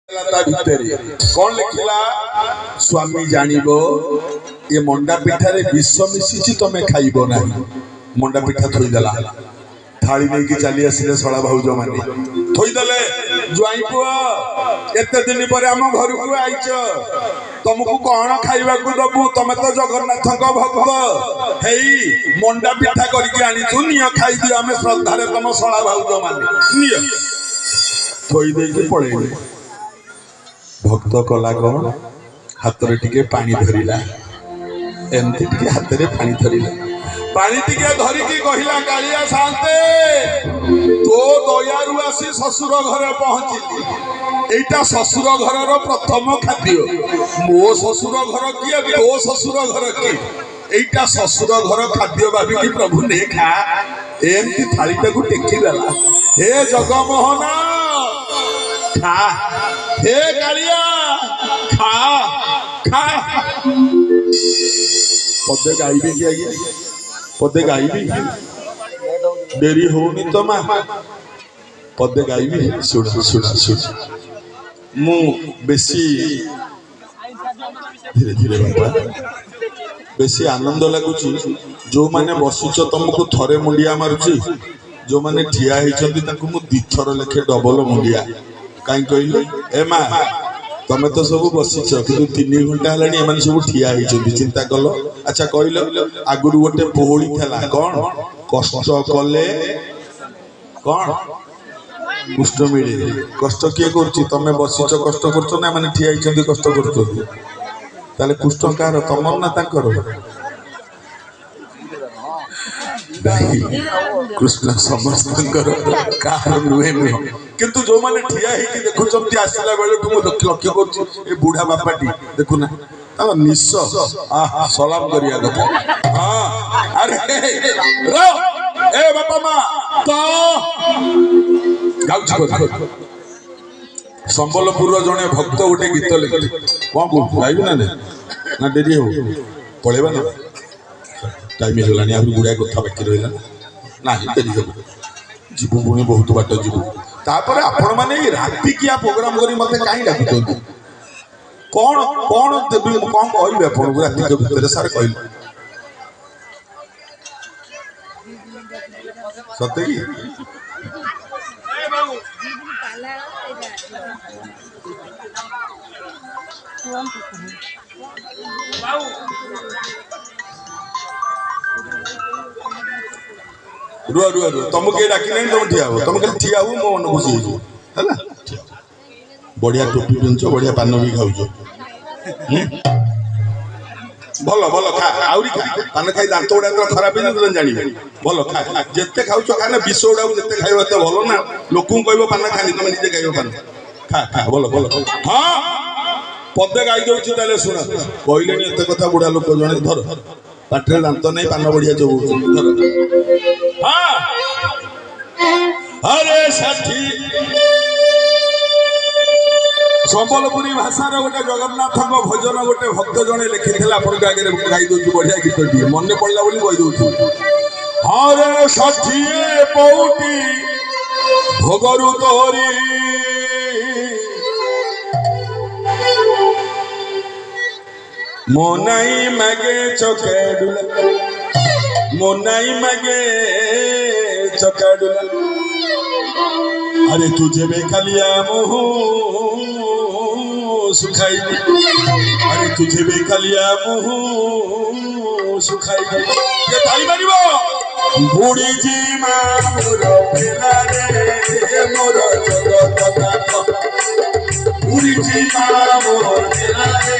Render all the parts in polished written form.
कौन लिखला स्वामी जानिबो ये मंडा पिठारे विष मिशिछि तमे खाइबो नाही। मंडा पिठा थोई देला थाली नहीं कि चली आसिले सड़ा भाउज माने थोई देले जुआई पुआ एते दिन पर हम घर को आइछ तुमको कौन खाइबा को दबु तमे तो जगन्नाथ भक्त हेई मंडा पिठा करके आनी तू नियो खाई दियो हमें श्रद्धा रे तुम सड़ा भाउज माने नियो थोई दे के पड़े भक्त कला कौन हाथ रे टिके पानी धरिला एमती टिके हाथ रे पानी धरिला पानी टिके धरिकी कहिला कालिया शांते तो दयारु आसी ससुर घरे पहुंचिली एटा ससुर घरर प्रथम खाद्य मो ससुर घर किए तो ससुर घर किए एटा ससुर घर खाद्य भाभी की प्रभु ने खा एमती थालीटा को टेकी देला हे जगमोहन खा हे कालिया खा खा पदे गाइबी कि आगे पदे गाइबी डेरी होनी तो मां पदे गाइबी सुना सुना सुना मु बेसी धीरे धीरे बाबा बेसी आनंद लगुची जो माने बसुच तुमको थरे मुंडिया मारुची जो माने ठिया हेचंती ताकू मु दिथर लेखे डबल मुंडिया कहीं कहले ए मां तमे तो सब बसिछ कि 3 घंटा हलानी एमान सब ठिया हेचंती चिंता कलो अच्छा कहलो आगुरु गोटे पोहड़ी थला कोन कष्ट कले कोन कुष्ठ मिले कष्ट किए करछि तमे बसिछ कष्ट करछो ना माने ठिया हेचंती कष्ट करछो ताले कुष्ठ कार तमर ना ताकर कृष्ण समस्त कार नुहे नुहे किंतु जो माने ठिया ही कि देखु चमती आसिला बेले तुम लक्ष्य करछि ए बूढ़ा बापाटी देखु ना ता निस आ सलाम करिया कथा हां अरे रो ए बापा मा तो गाउछ संबलपुर जने भक्त गोटे गीत लिखि कोन को गाइबी ना डेरी हो पळेबा ना टाइम हेलानी आ गुडा कथा बाकी रहिला ना डेरी हो जीवु पुणी बहुत बाट जीवु तापर आपण माने राति किया प्रोग्राम करी मते काई डाकुछन कोन कोन देबी कोन कहबे आपण राति के भीतर सार कहल सत्य की ए बाबू रुआ रुआ रुआ तुम के डाकी नहीं तुम ठिया हो तुम के ठिया हो मो मन खुशी हो हैला बढ़िया टोपी पिनछो बढ़िया पान भी खाउछो भलो भलो खा आउरी खा पान खाई दांत उडा तो खराब नहीं तो जानी भलो खा जत्ते खाउछो खाना विष उडा जत्ते खाइबो त भलो ना लोकु कहबो पान खानी तुम निजे खाइबो पान खा खा भलो भलो हां पदे गाई दोछि ताले सुना कहलेनी एते कथा बुढा लोक जणे धर पाटरे दांत नहीं पान बढ़िया जो धर हां अरे साथी संबलपुरी भाषार गोटे जगन्नाथ भजन गोटे भक्त जने लिखिथिला अपन आगे गाई दोछु बढ़िया गीत दिए मन पड़ला बोली कहि दोछु अरे साथी पौटी भोगरु तोरी मोनाई मगे चकेडुला मोनाई मगे चकेडुला अरे तुझे बेकालिया मुँह सुखाई अरे तुझे बेकालिया मुँह सुखाई ये ताली मारिबो बुढ़ी जी मां मोर पेला रे मोर जगत नाथ बुढ़ी जी मां मोर पेला रे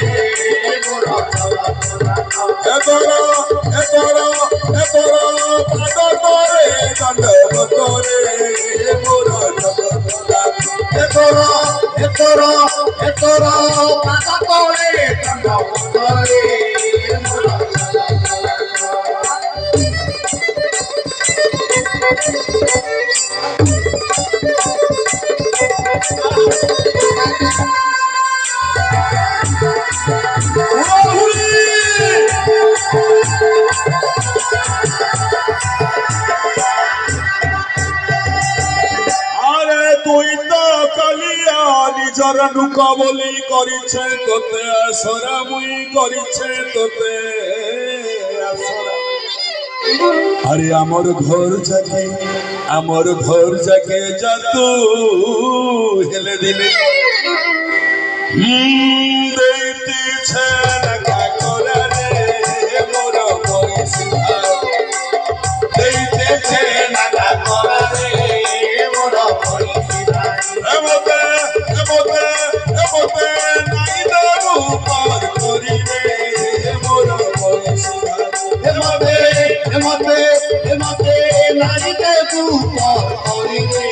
নুক বলি করিছে তোতে আসরা মুই করিছে তোতে আসরা আরে আমার ঘর যাকে যাতু হেলে দিলে দেইতিছে নাকা করা রে মোর বয়সী দেইতেছে নাকা করা রে মোর বয়সী এমতে নাই দেবু পার করি রে মোর বয়সী এমতে নাই দেবু পার করি রে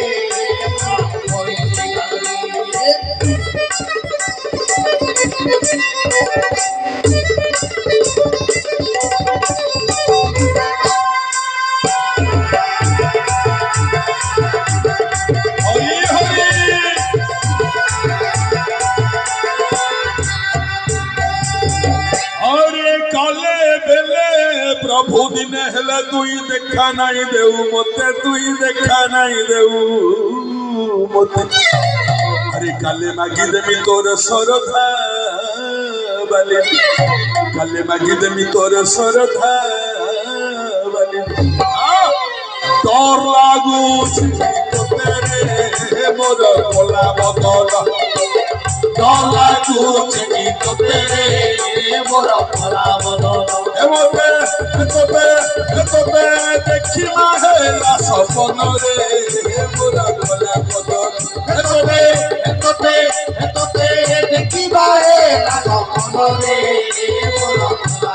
प्रभु दिन हेले तुई देखा नहीं देऊ मते तुई देखा नहीं देऊ मते अरे काले मागी देमी तोर सरधा बाली काले मागी देमी तोर सरधा बाली तोर लागू तो तेरे मोर कोला बदल तोर लागू तो तेरे मोर कोला बदल তোতে দেখি মাহেলা সপন রে মোরা গলা কদর এততে দেখি মাহেলা সপন রে মোরা গলা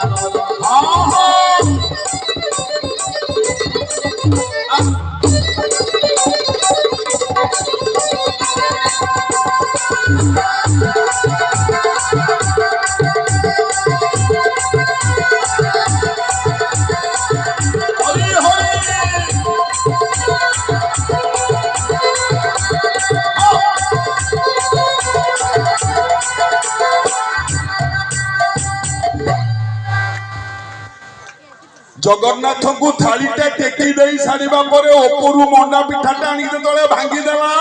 जगन्नाथ को थालीटा टेकी दे सारिबा परे ओपरु मंडा पिठाटा आनी तळे भांगी देला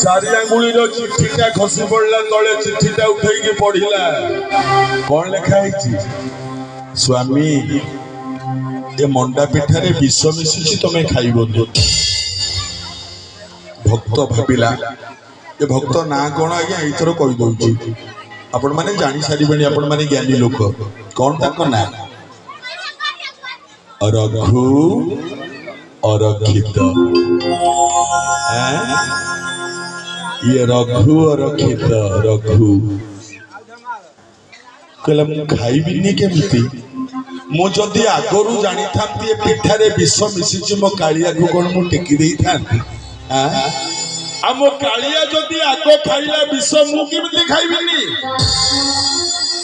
चारि आंगुली रो चिठीटा खसी पड़ला तळे चिठीटा उठेई के पढिला कोन लेखा हिची स्वामी ए मंडा पिठारे विष मिसुची तमे खाइबो भक्त भाबिला ए भक्त ना कोन आज्ञा इथर कहि दउची आपण माने जानि सारिबेनी आपण माने ज्ञानी लोक कौन तक ना रघु अरक्षित ये रघु अरक्षित रघु कहला मु खाइबिनी केमती मु जदी आगरु जानि थांती ए पिठारे विष मिसिची मो कालिया को कोन मु टेकी देई थांती आ मो कालिया जदी आगो खाइला विष मु केमती खाइबिनी